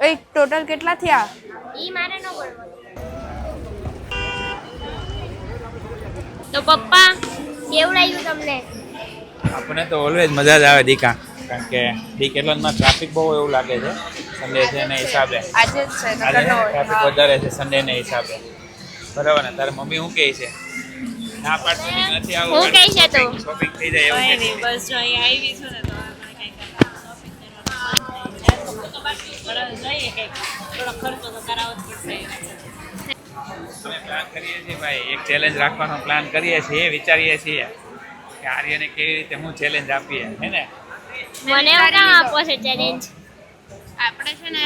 એક ટોટલ કેટલા થયા? ઈ મારે ન બોલવાનું. તો પપ્પા કેવું લાગ્યું તમને? આપણને તો ઓલવેઝ મજા જ આવે દીકા, કારણ કે દી કેટલામાં ટ્રાફિક બહુ એવું લાગે છે સન્ડે છે ને હિસાબે. આજે જ છે આજે ટ્રાફિક વધારે છે સન્ડે ને હિસાબે, બરાબર ને? તારે મમ્મી શું કહે છે? ના પાડતી નથી આવું. હું કહે છે તો શોપિંગ થઈ જાય એવું કહે છે. બસ જો અહીં આવી છું ને તો જઈએ કંઈક થોડો ખર્ચો તો કરાવવો જ પડશે. અમે પ્લાન કરીએ છીએ ભાઈ, એક ચેલેન્જ રાખવાનો પ્લાન કરીએ છીએ, વિચારીએ છીએ કે આર્યને કેવી રીતે હું ચેલેન્જ આપીએ, હે ને? મને એવું કામ આપો છે ચેલેન્જ? આપણે છે ને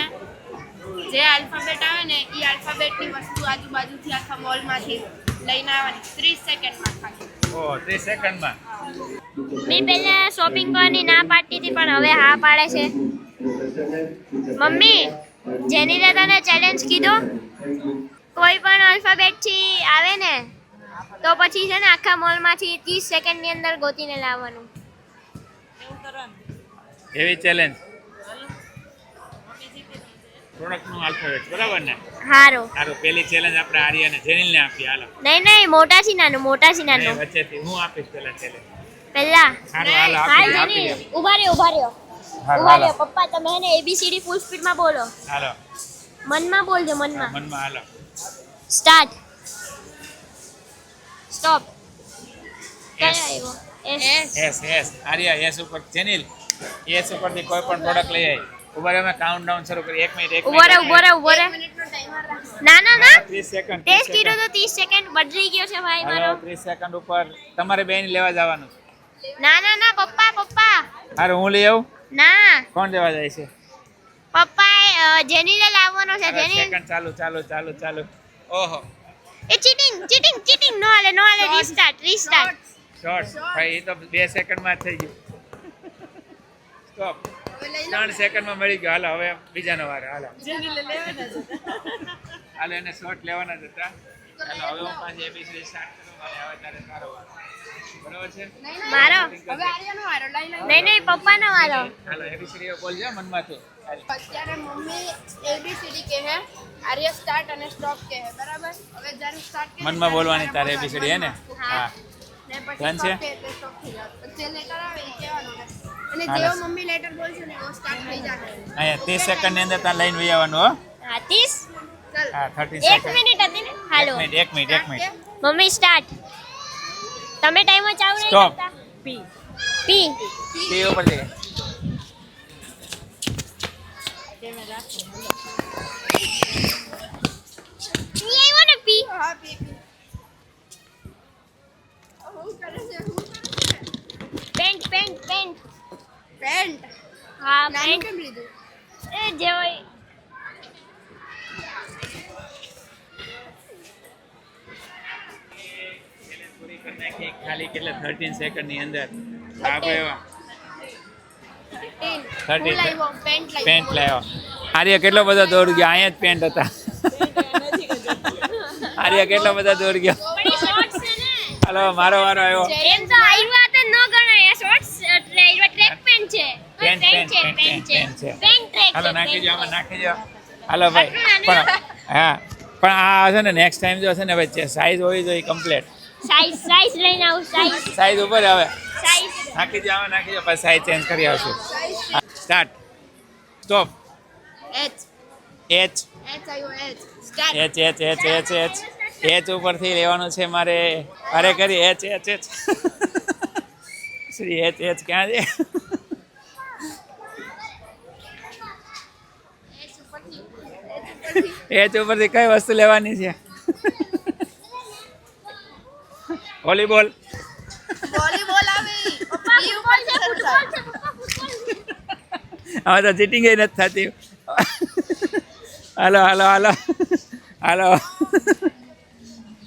જે આલ્ફાબેટ આવે ને એ આલ્ફાબેટની વસ્તુ આજુબાજુથી આખા મોલમાંથી લઈને આવવાની 30 સેકન્ડમાં ખાલી. ઓહ, 30 સેકન્ડમાં. મેં પહેલા શોપિંગ કરવાની ના પાડતી હતી પણ હવે હા પાડે છે. મમ્મી જેની લે તને ચેલેન્જ કીધો, કોઈ પણ આલ્ફાબેટ થી આવે ને તો પછી છે ને આખા મોલમાંથી 30 સેકન્ડની અંદર ગોતીને લાવવાનું. એવું કરવાનું. એવી ચેલેન્જ પ્રોડક્ટનું આલ્ફાબેટ, બરાબર ને? હારો. સારું, પહેલી ચેલેન્જ આપણે આર્યને જેનિલને આપીએ. હાલો, નહીં મોટાથી નાનું નહીં, વચ્ચેથી હું આપીશ પહેલા ચેલેન્જ. પહેલા સારું, હાલો હાલ આપી જેની દે. ઉભા રહ્યો હાલો, ઉભા હાલો, રહ્યો પપ્પા તમે હે ને ABCD ફૂલ સ્પીડમાં બોલો. હાલો, મનમાં બોલજો મનમાં. મનમાં. હાલો, સ્ટાર્ટ. સ્ટોપ. કયો S. આવ્યો? એસ આર્ય, એસ ઉપર જેનિલ, એસ ઉપરથી કોઈ પણ પ્રોડક્ટ લઈ આવી. ઉભા રહો, અમે કાઉન્ટ ડાઉન શરૂ કરીએ. 1 મિનિટ, 1 ઉભો રે મિનિટનો ટાઈમર રાખ. ના 30 સેકન્ડ. ટેસ્ટ કીધું તો 30 સેકન્ડ બદલી ગયો છે ભાઈ મારો. 30 સેકન્ડ ઉપર તમારે બેન લેવા જવાનું છે. ના પપ્પા હારું, હું લઈ આવું? ના કોણ લેવા જાય છે? પપ્પા જેનીને લાવવાનો છે. જેની સેકન્ડ ચાલુ. ઓહો, એ ચીટિંગ નો હાલે રીસ્ટાર્ટ. શોર્ટ ભાઈ, એ તો 2 સેકન્ડમાં જ થઈ ગયું. સ્ટોપ. 3 સેકન્ડમાં મળી ગયો. હાલો, હવે બીજાનો વારો. હાલો, એને શોર્ટ લેવાના જ હતા. હાલો, હવે હું પાછી ABCD સ્ટાર્ટ કરું અને હવે તારે તારો વારો. બરાબર છે? મારો હવે આર્યનો વારો લઈ. નહીં પપ્પાનો વારો. હાલો, ABCD બોલજો મનમાંથી. અત્યારે મમ્મી ABCD કહે, આર્ય સ્ટાર્ટ અને સ્ટોપ કહે, બરાબર? હવે જ્યારે સ્ટાર્ટ કહે મનમાં બોલવાની તારે ABCD, હે ને? હા. ને પછી ડન છે? stop કહે એટલે stop થઈ જાય. પછી જે લેટર આવે એ કહેવાનું ને. અને હાલો. જેવો મમ્મી લેટર બોલશે ને એવો સ્ટાર્ટ થઈ જશે. અહીંયા 30 સેકન્ડની અંદર તાર લઈને વહી આવવાનું, હો. હા 30. ચાલ. હા, 30 1 સેકન્ડ. મિનિટ હતી ને. હાલો 1 મિનિટ. Mummy start. તમે ટાઈમ જ ચાલુ નહીં Stop. કરતા. પી પી. તે ઉપર જઈએ. કેમે રાખો પી આવ્યો ને પી. હા, પી. હું કરે છે? Pant pant. હા નાનું પેન્ટ કેમ લીધું? એ જે હોય. પૂરી કરી નાખી ખાલી કેટલા 13 સેકન્ડની અંદર. આપણે 13. હું લાવ્યો પેન્ટ પેન્ટ લાવ્યો. આર્ય કેટલો બધો દોડ ગયો. અહીંયા જ પેન્ટ હતા. આર્ય કેટલો બધો દોડ ગયો. પણ એ શોર્ટ્સ છે ને. હાલો, મારો વારો આવ્યો. એમ તો આવ્યા તો ન ગણાય. આ શોર્ટ્સ ટ્રેક પેન્ટ છે. પેન્ટ છે. Pant track. હાલો, નાખી દો, આમાં નાખી દો. હાલો ભાઈ, પણ હા, પણ આ છે ને નેક્સ્ટ ટાઈમ જો છે ને ભાઈ સાઈઝ હોવી જોઈએ કમ્પ્લીટ. સાઈઝ લઈને આવું સાઈઝ ઉપર આવે. સાઈઝ. નાખી દો, આમાં નાખી દો, પછી સાઈઝ ચેન્જ કરી આવશું. સ્ટાર્ટ. સ્ટોપ. H. એચ આવ્યો H. સ્ટાર્ટ. એચ ઉપરથી લેવાનું છે મારે. અરે કરી એચ શ્રી એચ ક્યાં છે? એચ ઉપરથી કઈ વસ્તુ લેવાની છે? વોલીબોલ. વોલીબોલ આવી. ફૂટબોલ છે. હવે તો ચીટિંગ નથી થતી. હાલો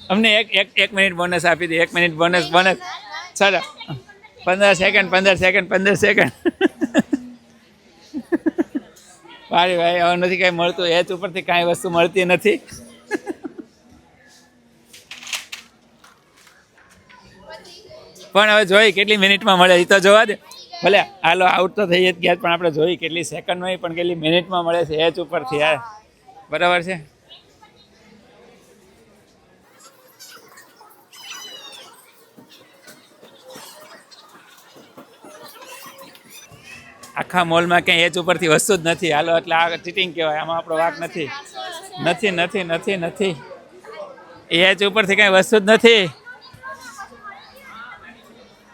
અમને એક મિનિટ બોનસ આપી દે. 1 મિનિટ બોનસ. ચાલો, 15 સેકન્ડ. ભાઈ હવે નથી કાંઈ મળતું. એચ ઉપરથી કાંઈ વસ્તુ મળતી નથી. પણ હવે જોઈ કેટલી મિનિટમાં મળે એ તો જોવા દે. ભલે હાલો આઉટ તો થઈ જ ગયા પણ આપણે જોઈ કેટલી સેકન્ડ હોય પણ કેટલી મિનિટમાં મળે છે એચ ઉપરથી યાર બરાબર છે. આખા મોલમાં ક્યાંય એચ ઉપરથી વસ્તુ જ નથી હાલો એટલે આ ચીટિંગ કહેવાય આમાં આપણો વાંક નથી નથી નથી નથી નથી એચ ઉપરથી કાંઈ વસ્તુ જ નથી.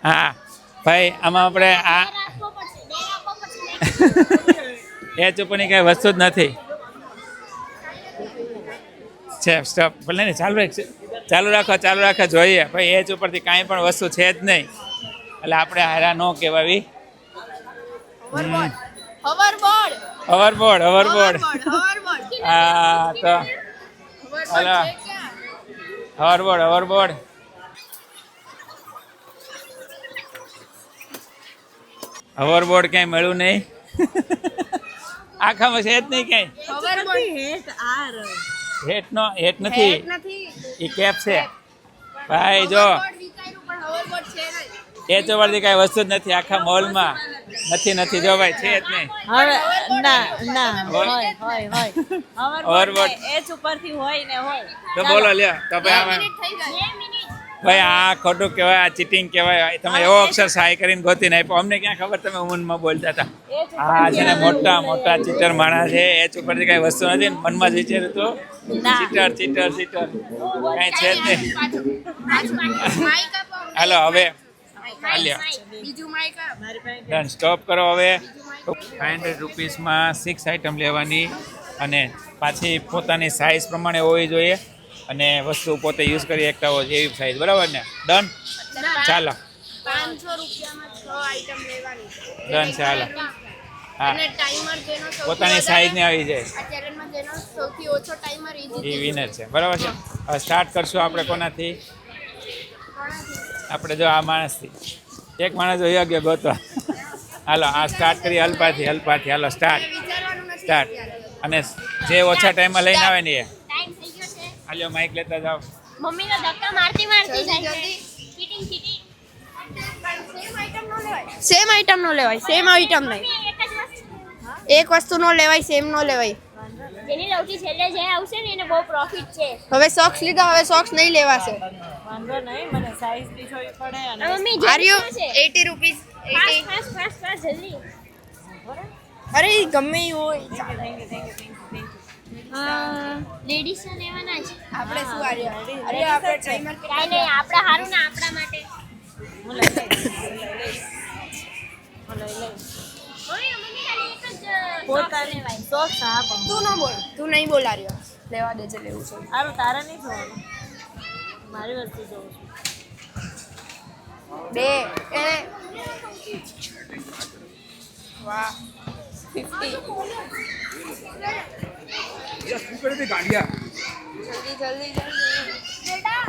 હા ભાઈ આમાં આપણે આ એચ ઉપરની કાંઈ વસ્તુ જ નથી છે સ્ટોપ ભલે ને ચાલુ રાખો જોઈએ ભાઈ એચ ઉપરથી કાંઈ પણ વસ્તુ છે જ નહીં એટલે આપણે હારા ન કહેવાવી. હોવરબોર્ડ હા તો હાલો હોવરબોર્ડ ક્યાંય મળ્યું નહીં આખામાં છે જ નહીં ક્યાંય હેટ નથી એ કેપ છે ભાઈ જો એચ ઉપરથી કાંઈ વસ્તુ જ નથી આખા મોલમાં નથી જો ભાઈ છે જ નહીં. હવે ના હોવરબોર્ડ એચ ઉપરથી હોય ને હોય તો બોલો લ્યો તો ભાઈ ભાઈ આ ખોટું કહેવાય આ ચીટિંગ કહેવાય તમે એવો અક્ષર સહાય કરીને ગોતીને આપ્યો અમને ક્યાં ખબર તમે ઉમનમાં બોલતા હતા. હા છે ને મોટા ચીટર માણસ છે એચ ઉપરથી કાંઈ વસ્તુ નથી ને મનમાં જ વિચાર્યું તો ચીટર કાંઈ છે જ નહીં. હાલો હવે ડન સ્ટોપ કરો હવે. 500 રૂપીસમાં 6 આઈટમ લેવાની અને પાછી પોતાની સાઇઝ પ્રમાણે હોવી જોઈએ અને વસ્તુ પોતે યુઝ કરી શકતા હોય એવી સાઇઝ બરાબર ને ડન ચાલો 500 રૂપિયામાં 6 આઈટમ લેવાની ડન છે હાલો હા અને ટાઈમર જેનો પોતાની સાઇઝ ને આવી જાય આ ચેલેન્જમાં જેનો સૌથી ઓછો ટાઈમર એ વિનર છે બરાબર છે. હવે સ્ટાર્ટ કરશું આપણે કોનાથી આપણે જો આ માણસથી એક માણસ જોઈ ગયો ગોતવા હાલો આ સ્ટાર્ટ કરી હલપાથી હાલો સ્ટાર્ટ અને જે ઓછા ટાઈમમાં લઈને આવે ને એ ટાઈમ થઈ ગયો છે. હાલ્યો માઇક લેતા જાઓ. મમ્મીનો ધક્કા મારતી જાય છે. ચીટિંગ સેમ આઈટમ નો લેવાય સેમ આઈટમ નહીં એક જ વસ્તુ એક વસ્તુ નો લેવાય સેમ નો લેવાય. જેની સૌથી છેલ્લે જે આવશે ને એને બહુ પ્રોફિટ છે. હવે સોક્સ લીધા હવે સોક્સ નહીં લેવાશે. વાંધો નહીં મને સાઈઝ બી જોવી પડે અને મમ્મી આર્યુ છે 80 રૂપીસ 80 ફાસ્ટ જલ્દી. અરે ગમે ઈ હોય લેડીઝ લેવાના છે. આપણે શું આર્યુ આપણે ટાઈમર કાઈ નહીં આપણા હારું ને આપણા માટે. હું લઈ લઈશ ઓય મમ્મી ખાલી એક જ પોતાની સોક્સ હા પણ તું નહીં બોલ આર્યુ લેવા દેજે લેવું છે. સારું તારે નહીં જોવાનું મારી વસ્તુ જોઉં છું. બે એ વાહ 50 જલ્દી બેટા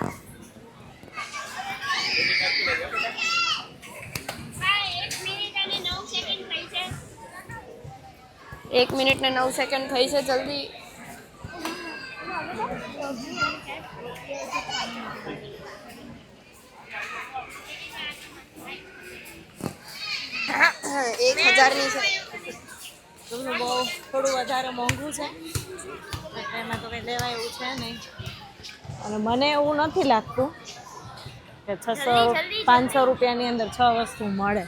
1 મિનિટ ને 9 સેકન્ડ થઈ છે જલ્દી. એક 1000ની છે. તમને બહુ થોડું વધારે મોંઘું છે એટલે એમાં તો કંઈ લેવાય એવું છે નહીં અને મને એવું નથી લાગતું કે 500 રૂપિયાની અંદર 6 વસ્તુ મળે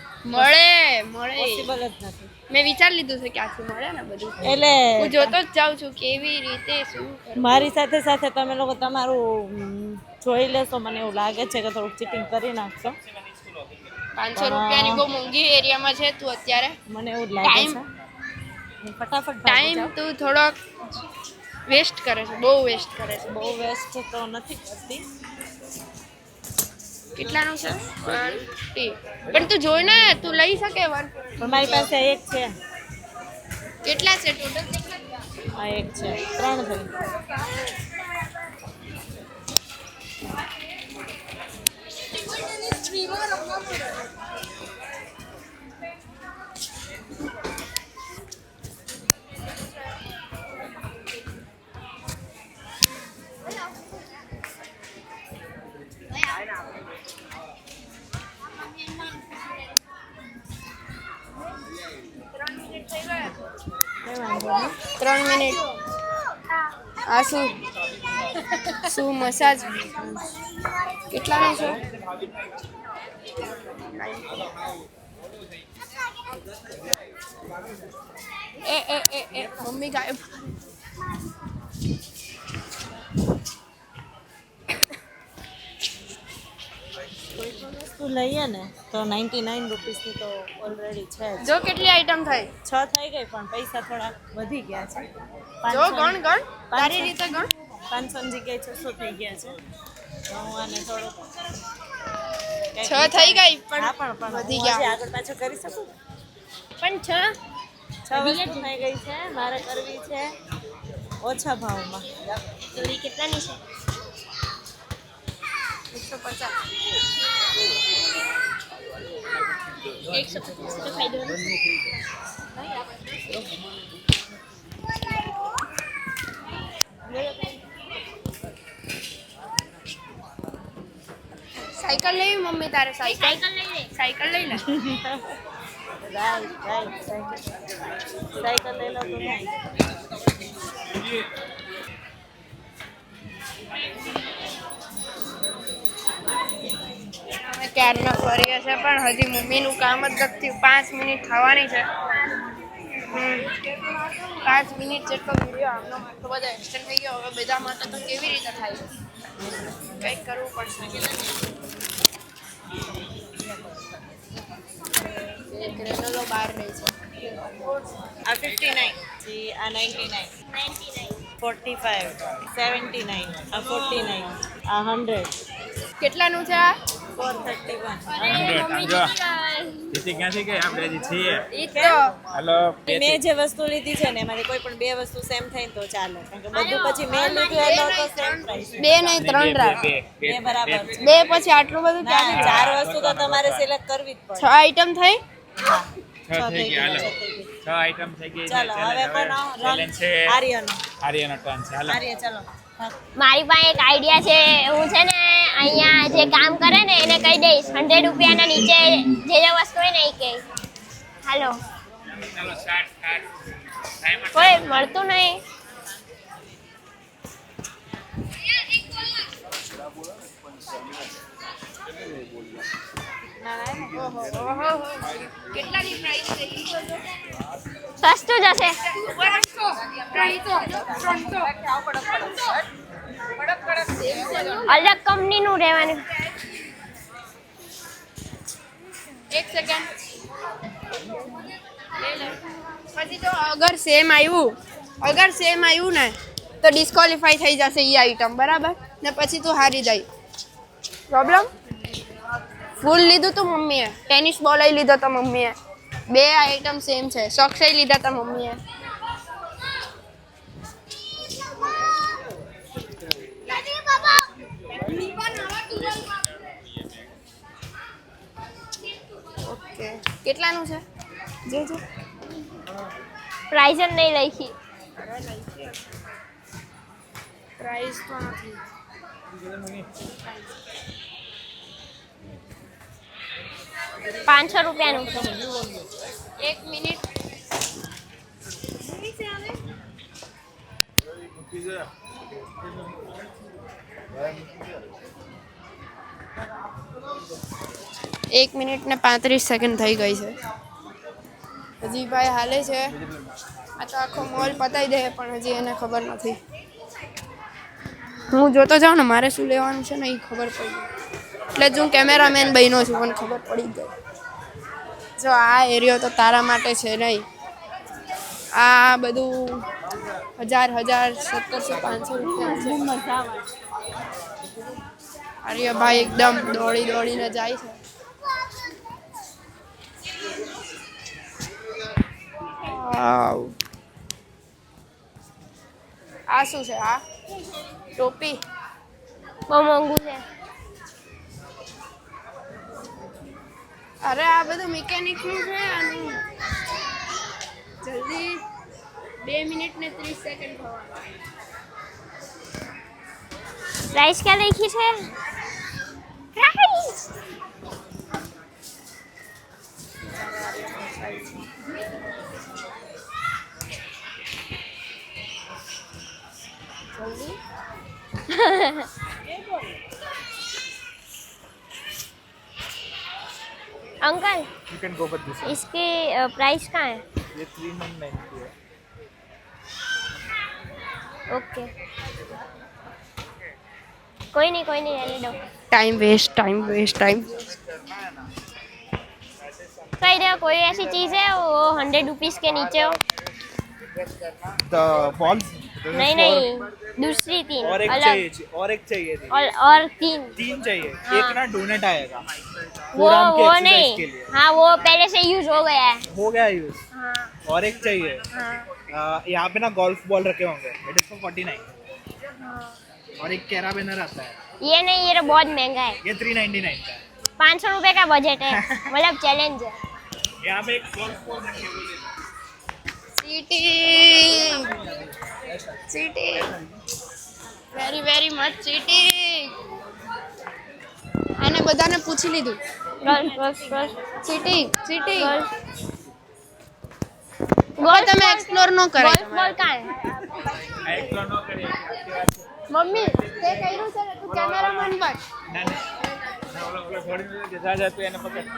પોસિબલ જ નથી. મેં વિચારી લીધું છે ક્યાંથી મળે ને બધું એટલે હું જોતો જ જાઉં છું કેવી રીતે શું મારી સાથે સાથે તમે લોકો તમારું જોઈ લેશો. મને એવું લાગે છે કે થોડુંક ચીટિંગ કરી નાખશો. 500 રૂપિયાની બહુ મોંઘી એરિયામાં છે તું અત્યારે. મને એવું જ લાગે છે. ફટાફટ ટાઈમ તું થોડોક વેસ્ટ કરે છે બહુ વેસ્ટ કરે છે. બહુ વેસ્ટ તો નથી કરતી. કેટલાનું છે 150 પણ તું જોઈ ને તું લઈ શકે 150 પણ મારી પાસે એક છે. કેટલા છે ટોટલ આ એક છે 3 થઈ. કઈ વાંધો નહીં. 3 મિનિટ. આ શું શું મસાજ કેટલાનો છે? એ મમ્મી ગાયબ. વસ્તુ લઈએ ને તો 99 રૂપીસની તો ઓલરેડી છે જ. જો કેટલી આઈટમ થઈ. 6 થઈ ગઈ પણ પૈસા થોડા વધી ગયા છે. જો ગણ તારી રીતે ગણ. 500 ની જગ્યાએ 600 થઈ ગયા છે. તો હું આને થોડું 6 થઈ ગઈ પણ હા પણ વધી હું ગયા. હજી આગળ પાછળ કરી શકું. પણ 6 વસ્તુ થઈ ગઈ છે. મારે કરવી છે ઓછા ભાવમાં. ચોરી કેટલાની છે? 150. 150 તો ફાયદો નથી. સાયકલ લેવી મમ્મી તારે? સાયકલ સાયકલ લઈ લે. સાયકલ લઈ લે. રાઈટ સાયકલ લઈ લો તો થાય. અમે ક્યારના ફરીએ છે પણ હજી મમ્મીનું કામ જ નથી. 5 મિનિટ થવાની છે. 5 મિનિટ જેટલો વિડીયો આમનો આટલો બધો એક્સટેન્ડ થઈ ગયો. હવે બધા માટે તો કેવી રીતે થાય? કંઈક કરવું પડશે. એક રેનોલો બહાર રહી છે. આ 59 જી આ 99 45 79 આ 49 આ 100 કેટલાનું છે આ? 431. જો જીતી ક્યાંથી ગઈ આપણે હજી છીએ. ઈ તો હાલો મેં જે વસ્તુ લીધી છે ને એમાંથી કોઈ પણ બે વસ્તુ સેમ થાય તો ચાલે કારણ કે બધું પછી મેં લીધું એનો તો સેમ પ્રાઇસ. 2 નહીં 3 રાખ. બે બરાબર છે. 2 પછી આટલું બધું ના ક્યાં? 4 વસ્તુ તો તમારે સિલેક્ટ કરવી જ પડે. 6 આઈટમ થઈ. હા 6 થઈ ગયા. હાલો 6 થઈ ગઈ. 6 આઈટમ થઈ ગઈ. ચાલો હવે કોનો ચેલેન્જ છે આર્યનો આર્યનો ટર્ન છે. હાલો આર્ય ચાલો હા. મારી પાસે એક આઈડિયા છે. હું છે ને અહીંયા જે કામ કરે ને એને કહી દઈશ 100 રૂપિયાના નીચે જે વસ્તુ હોય ને એ કહે. હાલો ચાલો સ્ટાર્ટ ટાઈમર. કોઈ મળતું નહીં. કેટલાની પ્રાઇસ છે? સસ્તું જ હશે. 300. અલગ કંપનીનું રહેવાનું. 1 સેકન્ડ. પછી જો અગર સેમ આવ્યું ને તો ડિસ્કોલિફાઈ થઈ જશે એ આઈટમ. બરાબર ને પછી તું હારી જાય. પ્રોબ્લેમ? ફૂલ લીધું તું મમ્મીએ. ટેનિસ બોલ લીધો તો મમ્મીએ. 2 આઈટમ સેમ છે. સોક્સ લીધા તા મમ્મીએ. ઓકે કેટલાનું છે? જો પ્રાઇઝ જ નહીં લખી. પ્રાઇસ તો નથી. ₹500 છે. 1 મિનિટ. એક મિનિટ ને 35 સેકન્ડ થઈ ગઈ છે. હજી ભાઈ હાલે છે. આ તો આખો મોલ પતાવી દે પણ હજી એને ખબર નથી. હું જોતો જાઉં ને મારે શું લેવાનું છે ને એ ખબર પડી. એટલે જ હું કેમેરામેન બન્યો છું. મને ખબર પડી ગઈ. જો આ એરિયો તો તારા માટે છે નહીં. આ બધું 1000 1700 500 રૂપિયા છે. મજા આવે. આર્યભાઈ એકદમ દોડીને જાય છે. વાવ. આ શું છે? આ ટોપી. બહુ મોંઘું છે. અરે આ બધું મિકેનિકનું છે. અને જલ્દી 2 મિનિટ ને 30 સેકન્ડ થવાના. પ્રાઇસ ક્યાં લખી છે? Price uncle You can go for this one. इसकी प्राइस कहाँ है? ये 3990 है. ओके कोई नहीं रहने दो. टाइम वेस्ट कहीं देखो कोई ऐसी चीज़ है वो 100 रुपीज़ के नीचे हो. The balls. नहीं दूसरी तीन और एक अलग चाहिए और एक चाहिए थी. और तीन तीन चाहिए. हाँ. एक ना डोनेट आएगा. वो पूरा हमके वो exercise नहीं के लिए. हाँ वो पहले से यूज हो गया है. हो गया यूज. हाँ और एक चाहिए. हाँ यहाँ पे ना गोल्फ बॉल रखे होंगे. It is for 49. और एक कैराबिनर आता है. ये नहीं ये तो बहुत महंगा है. ये 399 का है. 500 रुपए का बजट है मतलब चैलेंज है. यहाँ पे एक गोल्फ बॉल रखे हुए हैं. Cheating very much cheating. આને બધાને પૂછી લીધું. ગોલ્ફ ચીટિંગ ગોલ્ફ તમે એક્સપ્લોર ન કરે. ગોલ્ફ બોલ કहाँ है? આ એકલો ન કરીએ. મમ્મી તે કર્યું છે ને તું કેમેરામેન બન. ના ઓલો છોડીને કે જા તું એને પકડ.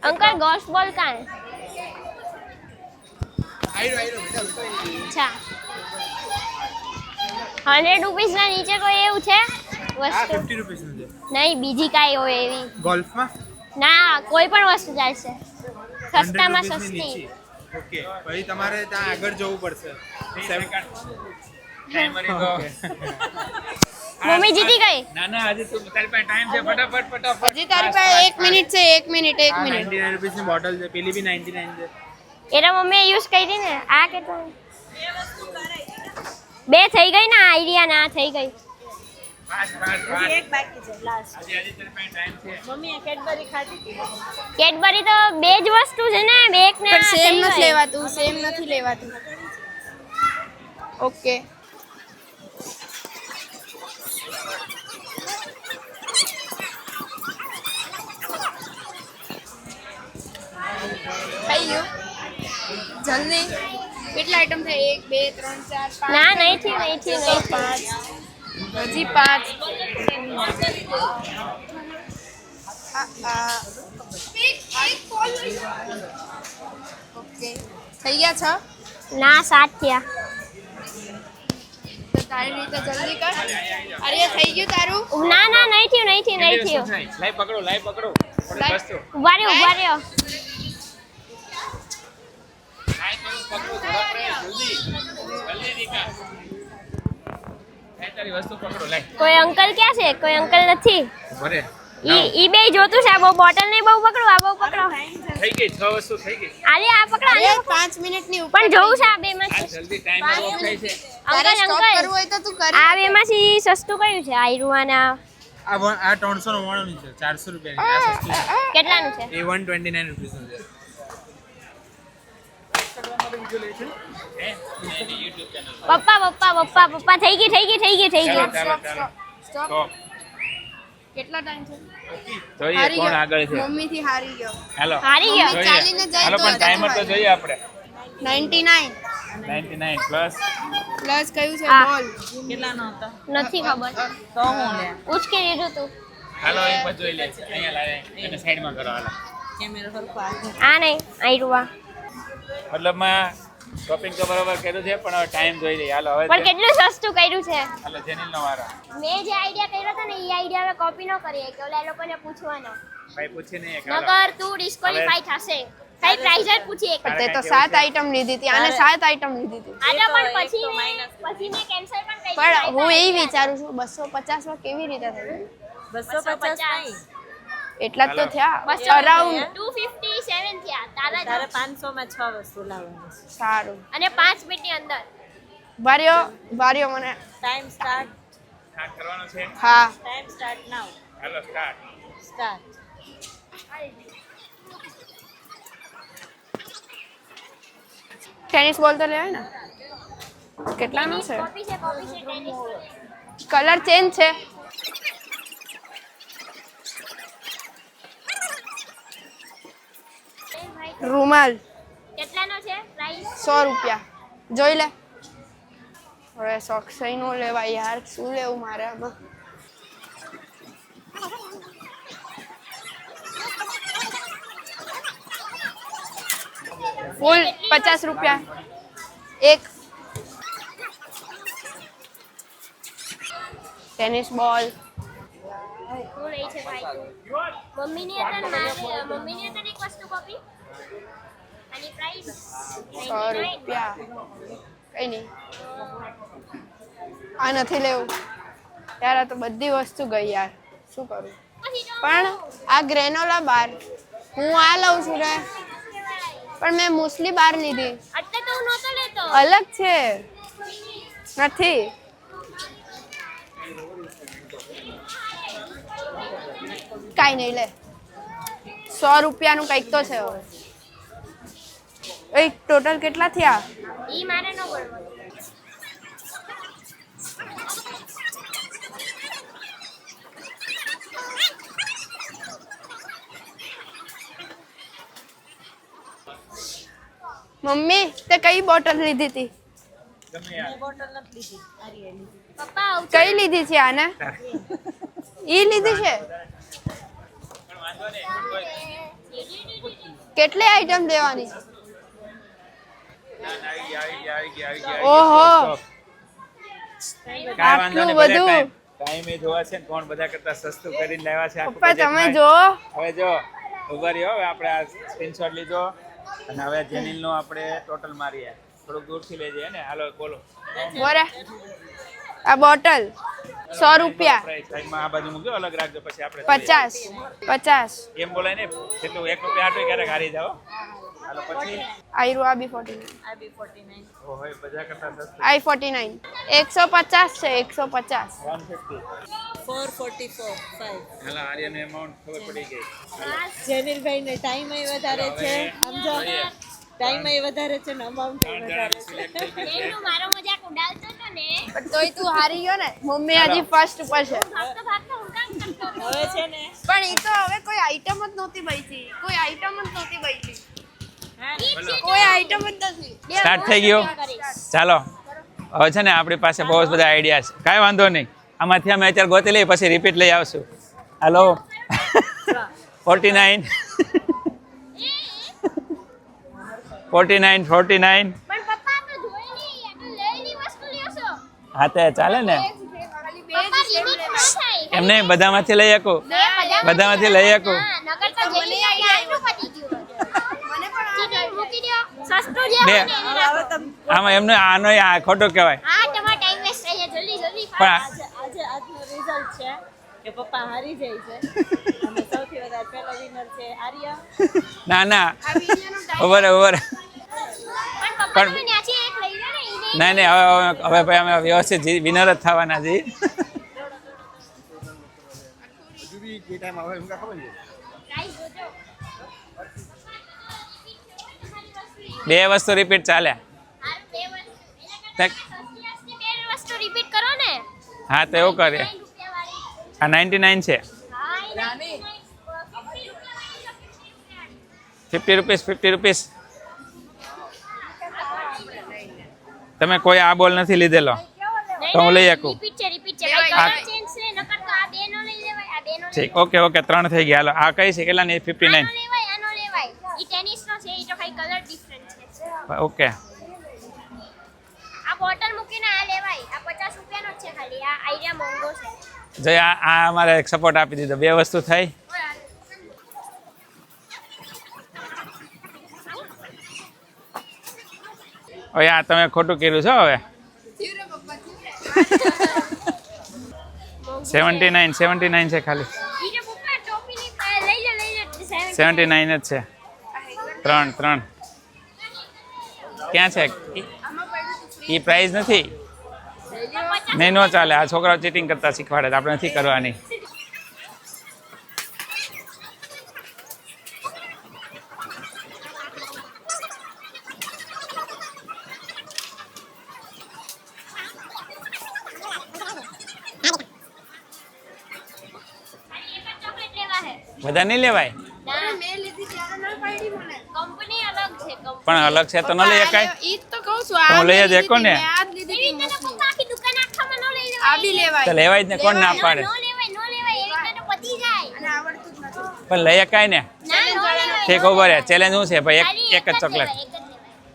अंकल गोल्फ बॉल कहाँ है? अच्छा 100 रुपीस ના નીચે કોઈ એવું છે વસ્તુ? 50 રૂપિયા નું છે. નહીં બીજી કાંઈ હોય એવી? ગોલ્ફમાં ના કોઈ પણ વસ્તુ ચાલશે સસ્તામાં સસ્તી. ઓકે પછી તમારે ત્યાં આગળ જવું પડશે. ટાઈમર તો મમ્મી જીતી ગઈ. ના હજી તું તારી પાસે ટાઈમ છે. ફટાફટ હજી તારી પાસે 1 મિનિટ છે. 1 મિનિટ 99 રૂપિયા ની બોટલ છે. પેલી બી 99 છે. એના મમ્મીએ યુઝ કરી ને આ કેટલું? બે થઈ ગઈ ને આઈડિયા ના થઈ ગઈ. એક બાકી છે લાસ્ટ. હજી તારી પાસે ટાઈમ છે. મમ્મીએ કેડબરી ખાધી હતી. કેડબરી તો બે જ વસ્તુ છે ને બે એક ને પણ આ સેમ થઈ નથી ગઈ. લેવાતું. ઓકે થઈ ગયું જલ્દી. કેટલા આઈટમ થાય? 1 2 3 4 5. ના નહીં થયું 5 હજી 5. ઓકે થઈ ગયા 6. ના 7 થયા. તો તારી રીતે જલ્દી કર. અરે થઈ ગયું તારું. ના નહીં થયું લાઈ પકડો લાઈ. બસ તો ઉભા રહ્યો લાઈ પકડો જલ્દી નિકાલ. તારી વસ્તુ પકડો લાઈ. કોઈ અંકલ ક્યાં છે? કોઈ અંકલ નથી. ભરે ઈ બે જોતું છે. આ બહુ બોટલ નહીં બહુ પકડો. આ બહુ પકડો. થઈ ગઈ 6 વસ્તુ થઈ ગઈ. આલે આ પકડો અરે આલે. 5 મિનિટની ઉપર પણ જોવું છે આ બે આ માંથી. જલ્દી ટાઈમ ઓફ થાય છે. તારે અંકલ સ્ટોપ અંકલ કરવું હોય તો તું કરી. આ બે માંથી સસ્તું કયું છે? આયરુઆના આ 399 ની છે. 400 રૂપિયા ની. આ સસ્તું છે. કેટલાનું છે? એ 129 રૂપિયા નું છે. હે એની YouTube ચેનલ. પપ્પા થઈ ગઈ ચાલો સ્ટોપ. તો કેટલા ટાઈમ છે? જોઈએ હારી કોણ ગયો. આગળ છે. મમ્મીથી હારી ગયો. હાલો હારી ગયો. મમ્મી ચાલીને જાય હાલો તો પણ ટાઈમર તો જોઈએ આપણે. 99 99 પ્લસ પ્લસ કયું છે હા. બોલ. કેટલાનો હતો? નથી ખબર. તો હું લે ઉચકી લીધું તું. હાલો એક પછી જોઈ લે. અહીંયા લાવે એને સાઈડમાં કરો હાલો. કેમેરો સરખો આગળ. આ નહીં આયરુઆ. મતલબમાં શોપિંગ તો બરોબર કર્યું છે પણ હવે ટાઈમ જોઈ લઈએ. હાલો પણ હવે કેટલું સસ્તું કર્યું છે. હાલો જેનિલનો વારો. મેં જે આઈડિયા કર્યો હતો ને એ આઈડિયા હવે કોપી ન કરીએ કે ઓલા લોકોને પૂછવાનો. ભાઈ પૂછી નહીં એક હાલો. નકર તું ડિસ્ક્વોલિફાઈ થશે. કઈ પ્રાઇઝ જ પૂછી એક. તે તો 7 આઈટમ લીધી હતી. આને 7 આઈટમ લીધી હતી. આજો એ તો પણ એક તો પછી minus મેં કેન્સલ પણ કરી પણ હું એ વિચારું છું 250 માં કેવી રીતે થયું? 250 નહીં. એટલા જ તો થયા. બસો અરાઉન્ડ 257 થયા તારા જ. તારે 500 માં 6 વસ્તુ લાવવાની છે. સારું. અને 5 મિનિટની અંદર. ભાર્યો મને. Time start. સ્ટાર્ટ કરવાનો છે. હા ટાઈમ સ્ટાર્ટ નાઉ. હાલો સ્ટાર્ટ. સ્ટાર્ટ. ટેનિસ બોલ તો લેવાય ને. કેટલાનો છે? કોપી છે ટેનિસ. કલર ચેન્જ છે. રૂમાલ કેટલાનો છે પ્રાઇસ? 100 રૂપિયા. જોઈ લે. હવે સોક્સઈ નો લેવાય યાર, શું લેવું મારે આમાં? ફૂલ 50 રૂપિયા એક. ટેનિસ બોલ શું લઈ છે ભાઈ તું? મમ્મીની હતા ને મમ્મીની હતા ને એક વસ્તુ કોપી. આની પ્રાઇસ 100 રૂપિયા. કઈ નહીં, આ નથી લેવું યાર. આ તો બધી વસ્તુ ગઈ યાર, શું કરું? પણ આ ગ્રેનોલા બાર હું આ લઉં છું ને, પણ મેં મુસ્લી બાર લીધી. એટલે તો હું નહોતો લેતો. અલગ છે નથી. કાઈ નહીં લે, 100 રૂપિયાનું કંઈક તો છે. હવે ટોટલ કેટલા થયા? ઈ મારે ન ગણવાનું. મમ્મી તે કઈ બોટલ લીધી હતી? બોટલ નથી લીધી, આરી લીધી. પપ્પા આવું કઈ લીધી છે આને? ઈ લીધી છે. કેટલી આઈટમ લેવાની? ઓહો, આટલું બધું. ટાઈમે જોવા છે ને કોણ બધા કરતા સસ્તું કરીને લાવ્યા છે. આખું પપ્પા budget તમે માં. જો. હવે જો ઉભા રહ્યો. હવે આપણે આ સ્ક્રીનશોટ લીધો અને હવે જેનિલ નો આપણે ટોટલ મારીએ. થોડુંક દૂરથી લેજે ને. હાલો બોલો. બોરે આ બોટલ 100 રૂપિયા. સાઈડમાં આ બાજુ મૂકજો, અલગ રાખજો. પછી આપણે 50 એમ બોલાય ને, જેટલું 1 રૂપિયા આટલું ક્યારેક હારી જાઓ. હાલો પછી આયરું આ બી 49. આ બી 49. ઓહો બધા કરતા સસ્તું. આઈ 49 150 છે. 150 150. 444 5. હાલા આર્યનું એમાઉન્ટ ખબર પડી ગઈ. જેનિલભાઈ ને ટાઈમ વધારે છે, સમજો. ટાઈમ વધારે છે ને અમાઉન્ટ વધારે છે. એનું મારો મજાક ઉડાવતો તો ને. પણ તોય તું હારી ગયો ને. મમ્મી હજી ફર્સ્ટ ઉપર છે. ભાગતો ભાગતો હું કામ કરતો હતો. હવે છે ને પણ ઈ તો હવે કોઈ આઈટમ જ નહોતી બચી. કોઈ આઈટમ જ નહોતી બચી. કોઈ આઈટમ જ નથી. સ્ટાર્ટ થઈ ગયો. ચાલો હવે છે ને આપણી પાસે બહુ જ બધા આઈડિયા છે. કાંઈ વાંધો નહીં, આમાંથી અમે અત્યારે ગોતી લઈએ, પછી રિપીટ લઈ આવશું. હાલો 49 49 49. પણ પપ્પા તો જોઈ નહીં, આ તો લઈની વસ્તુ લ્યો છો. હા તે ચાલે ને. પપ્પા લિમિટ ન થાય. એમને બધામાંથી લઈ શકું. બધામાંથી લઈ શકું. હા, નકર તો જેની આઈટમ પતી ગયું. મને પણ મૂકી દો. સસ્તું જે બે. હોય ને એને રાખો. આમાં એમને આનો આ ખોટું કહેવાય. હા, તમારો ટાઈમ વેસ્ટ થઈ જાય. જલ્દી જલ્દી પણ આજનું રિઝલ્ટ છે કે પપ્પા હારી જાય છે અને સૌથી વધારે પહેલો વિનર છે આર્ય. ના ના ઉભો રહે ઉભો રહે. પણ પપ્પા તમે ત્યાંથી એક લઈ લો ને ઈને. નહીં નહીં હવે ભાઈ અમે વ્યવસ્થિત વિનર જ થવાના છીએ. પ્રાઇસ જોજો. બે વસ્તુ રિપીટ ચાલે. હારું, બે વસ્તુ. એના કરતાં સસ્તી હસ્તી બે વસ્તુ રિપીટ કરો ને. હા તો એવું કરીએ. 9 રૂપિયા વાળી. આ 99 છે. હા, એ 99. 50 રૂપિયા વાળી છે, 50 રૂપિયા વાળી. 50 રૂપીસ 50 રૂપીસ. તમે કોઈ આ બોલ નથી લીધેલો તો હું લઈ શકું. રિપીટ છે રિપીટ છે. ભાઈ કલર ચેન્જ છે, નકર તો આ બે નો લઈ લેવાય, આ બે નો લઈ ઠીક ઓકે ઓકે 3 થઈ ગયા. હાલો આ કઈ છે કેટલાની? 59. આનો લેવાય, આનો લેવાય. ઈ ટેનિસ નો છે, ઈ તો ખાલી કલર ડિફરન્ટ છે. ઓકે આ બોટલ મૂકીને આ લેવાય. આ 50 રૂપિયાનો જ છે ખાલી. આ આઈડિયા મોંઘો છે. જય આ અમારે એક સપોર્ટ આપી દીધો. બે વસ્તુ થઈ. હવે આ તમે ખોટું કર્યું છે. હવે 79 છે ખાલી. ઈ જે પપ્પા ટોપીની લઈ લો 79 જ છે. 3 ક્યાં છે? એ પ્રાઇઝ નથી. નહીં નો ચાલે. આ છોકરાઓ ચીટિંગ કરતા શીખવાડે, આપણે નથી કરવાની. ચોકલેટ લેવા હે. બધા નહીં લેવાય. મેં લીધી ત્યારે ના પાડી મને. કંપની અલગ છે. છે પણ અલગ છે તો ન લઈ શકાય. ઈ જ તો કહું છું હું લઈ જ શકો ને. મેં આ જ લીધી એવી હતી રીતે તો મોસ્ટલી. પપ્પા આખી દુકાન આખામાં ન લઈ આ બી લેવાય તો લેવાય લેવાય જ ને, કોણ ના પાડે? નો લેવાય એવી રીતે તો પતી જાય અને આવડતું જ નથી. પણ લઈ શકાય ને. ના નો લેવાય ઠીક ઉભા રહે. ચેલેન્જ શું છે ભાઈ? ખાલી એક જ ચોકલેટ.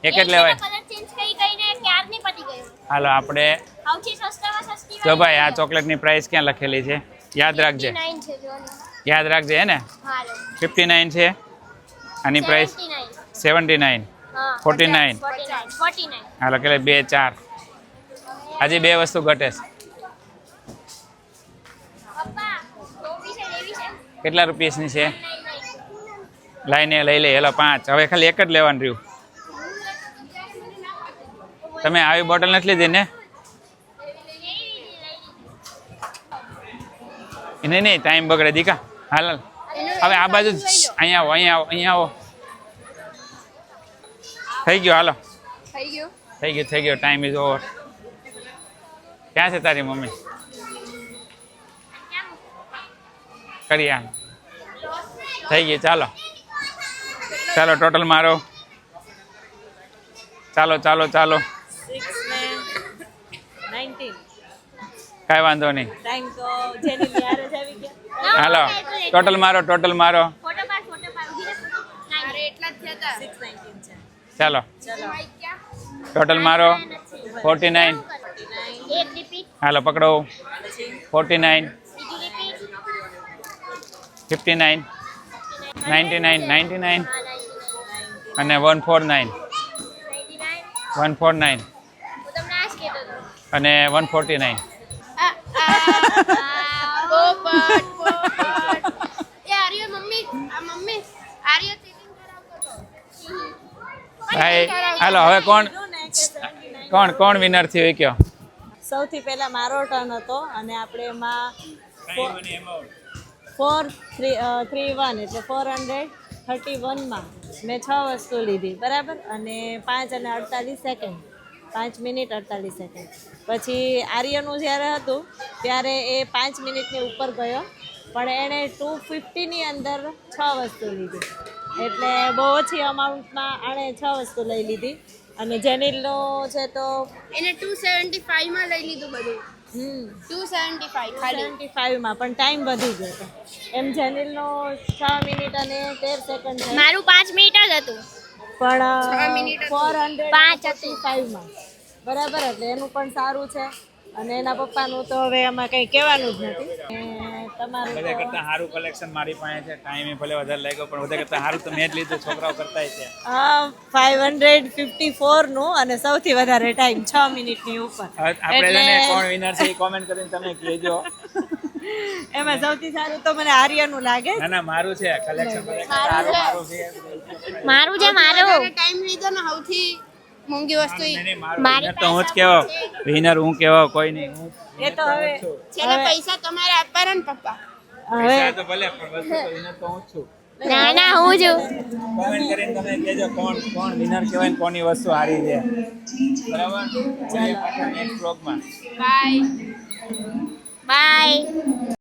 એક જ લેવાય કલર ચેન્જ કરી કરીને ક્યારની પતી ગયું હાલો આપણે સૌથી સસ્તામાં સસ્તી જો ભાઈ આ ચોકલેટની પ્રાઇસ ક્યાં લખેલી છે યાદ રાખજે. 59 છે જો ને. યાદ રાખજે હે ને. હાલો 59 છે આની પ્રાઇસ 79 79. હા 49. 49 હાલો કે 2 4 હજી 2 વસ્તુ ઘટે છે. પપ્પા ટોપી છે લેવી છે કેટલા રૂપિયાની છે? લાઈને લઈ લે. હેલો 5. હવે ખાલી એક જ લેવાનું રહ્યું. તમે આવી બોટલ નથી લીધી ને? નહીં નહીં ટાઈમ બગડે દીકા. હાલ હવે આ બાજુ અહીંયા આવો અહીંયા આવો. થઈ ગયો હાલો. થઈ ગયો ટાઈમ ઇઝ ઓવર. ક્યાં છે તારી મમ્મી? કરી આ થઈ ગઈ. ચાલો ટોટલ મારો. ચાલો 6 ને 19 કાંઈ વાંધો નહીં. ટાઈમ તો જેની યારે જ આવી ગયા. હાલો ટોટલ મારો. ફોટો પાડ ઉભી રહે અરે એટલા જ થયા હતા. 619 છે. ચાલો ચલો ટોટલ મારો 49. એક રિપીટ હાલો પકડો. 49 બીજું રિપીટ 59 99 અને 149 149 હું તમને આ જ કહેતો હતો અને 149. પોપટ એ આર્ય મમ્મી આર્ય ચીટિંગ કરાવતો હતો. ભાઈ હાલો હવે કોણ વિનર થયું એ કયો? સૌથી પહેલા મારો ટર્ન હતો અને આપણે એમાં 431 એટલે 431માં મેં 6 વસ્તુ લીધી બરાબર. અને 5 અને 48 સેકન્ડ 5 મિનિટ 48 સેકન્ડ. પછી આર્યનું જ્યારે હતું ત્યારે એ 5 મિનિટની ઉપર ગયો પણ એણે 250ની અંદર 6 વસ્તુ લીધી એટલે બહુ ઓછી અમાઉન્ટમાં આણે 6 વસ્તુ લઈ લીધી. અને જેનિલનો છે તો એને 275 માં લઈ લીધું બધું. 275 ખાલી 75માં પણ ટાઈમ વધી ગયો હતો. એમ જેનિલનો 6 મિનિટ અને 13 સેકન્ડ છે મારું 5 મિનિટ જ હતું પણ મિનિટ હતું. 435માં બરાબર. એટલે એનું પણ સારું છે અને એના પપ્પાનું તો હવે આમાં કંઈ કહેવાનું જ નથી. અને તમારું બધા કરતાં સારું કલેક્શન મારી પાસે છે. ટાઈમે ભલે વધારે લાગ્યો પણ બધા કરતાં સારું તો મેં જ લીધું. છોકરાઓ કરતા છે. 554 નું અને સૌથી વધારે ટાઈમ 6 મિનિટની ઉપર. હવે આપણે છે ને કોણ વિનર છે એ કોમેન્ટ કરીને તમે કહેજો. એમાં સૌથી સારું તો મને આર્યનું લાગે. ના મારું છે કલેક્શન. મારું છે. મારું જે મારું ટાઈમ લીધો ને સૌથી મોંઘી વસ્તુ ઈ. નહીં, નહીં, મારું winner તો હું જ કહેવાય. વિનર હું કહેવાય કોઈ નહીં. હું એ તો હવે છેલ્લે પૈસા તમારે આપવાના ને પપ્પા. હવે પૈસા તો ભલે પણ વસ્તુ તો winner તો હું જ છું. ના હું છું કોમેન્ટ કરીને તમે કહેજો કોણ વિનર કહેવાય ને કોની વસ્તુ હારી છે. બરાબર મળીએ પાછા નેક્સ્ટ વ્લોગમાં. બાય. બાય